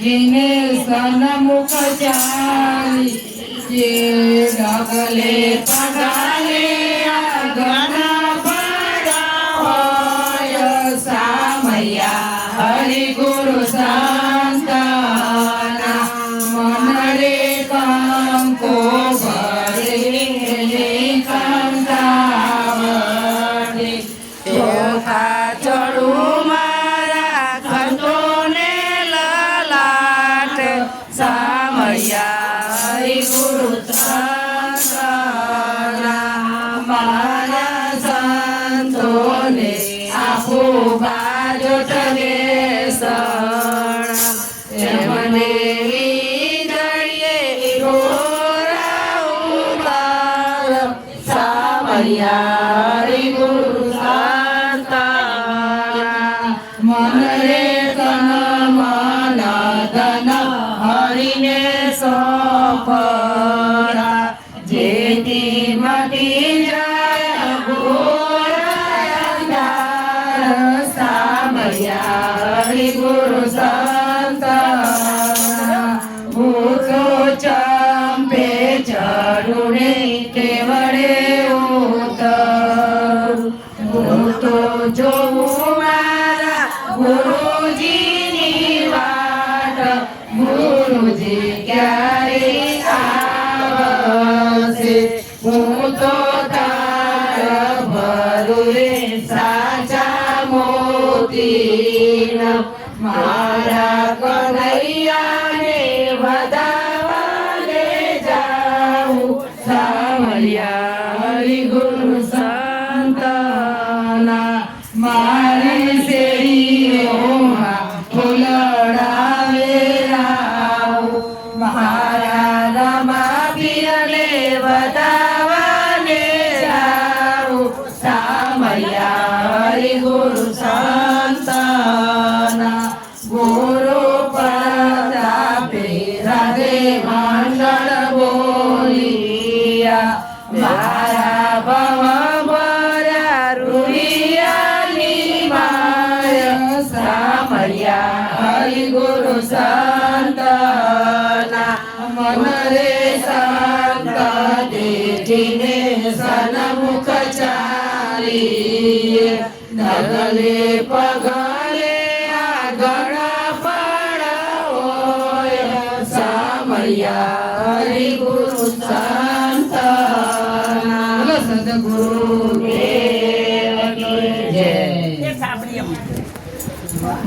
જેને સન્મુખ ચાલી જે ડગલે પગાલે ઘણા પડા હોય સામૈયા હરિ ગુરુ સંતના મન રે કંકો ભરે કંતાવડે ચોખા ચડું મારા ખંડોને લલાટ સામૈયા હરિ ગુરુ સંતના મારા સંતોને આપો બાજોટ બેસણ એમને વિદળીએ રોરા ઉતાર સામૈયા હરિ ગુરુ સંતના મન રે તન મન ધન હરિને સોંપરા જેથી મટી જાય ઘોર સામૈયા હરિ ગુરુ સંતના ભૂતો ચંપે ચડુને કેવડે ઉતર ભૂતો જોવું મારા ગુરુજીની વાટ ગુરુજી ક્યારે આવશે હું તો તાર ભરું રે સાચા મોતીના મારા કનૈયાને વધાવાને જાઉં સામૈયા હરિ ગુરુ સંતના મારી શેરીઓમાં ફૂલડાવે રાવ મારા રમા પીરને વધાવાને જાઉં સામૈયા હરિ ગુરુ સંતના ગુરુ પ્રતાપે રાધે મંડળ બોલિયા મારા ભવ ભર્યા રૂડિયાની માય સામૈયા હરિ ગુરુ સંતના મન રે સંત દેખીને સન્મુખ ચાલી ડગલે પગલે આગળ પડા હોય સામૈયા હરિ ગુરુ સંતના